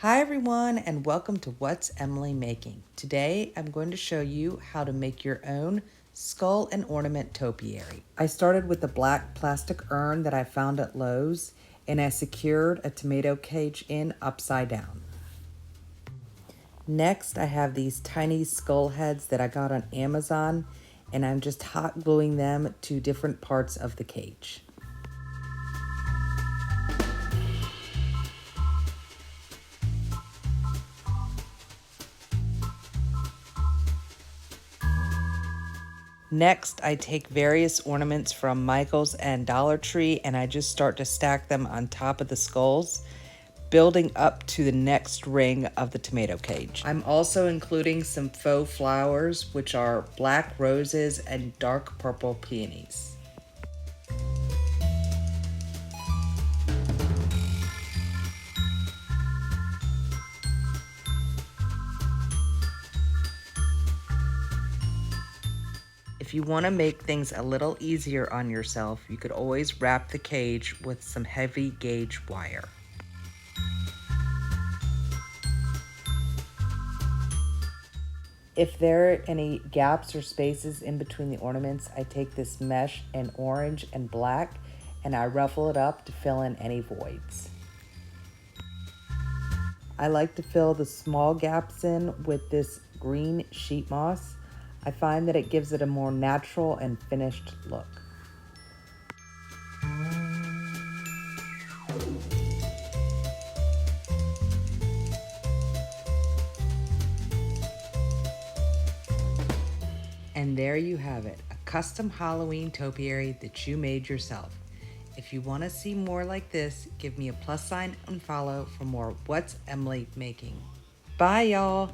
Hi everyone and welcome to What's Emily Making. Today I'm going to show you how to make your own skull and ornament topiary. I started with a black plastic urn that I found at Lowe's and I secured a tomato cage in upside down. Next I have these tiny skull heads that I got on Amazon and I'm just hot gluing them to different parts of the cage. Next, I take various ornaments from Michael's and Dollar Tree and I just start to stack them on top of the skulls, building up to the next ring of the tomato cage. I'm also including some faux flowers, which are black roses and dark purple peonies. If you want to make things a little easier on yourself, you could always wrap the cage with some heavy gauge wire. If there are any gaps or spaces in between the ornaments, I take this mesh in orange and black and I ruffle it up to fill in any voids. I like to fill the small gaps in with this green sheet moss. I find that it gives it a more natural and finished look. And there you have it, a custom Halloween topiary that you made yourself. If you want to see more like this, give me a + and follow for more What's Emily Making. Bye, y'all.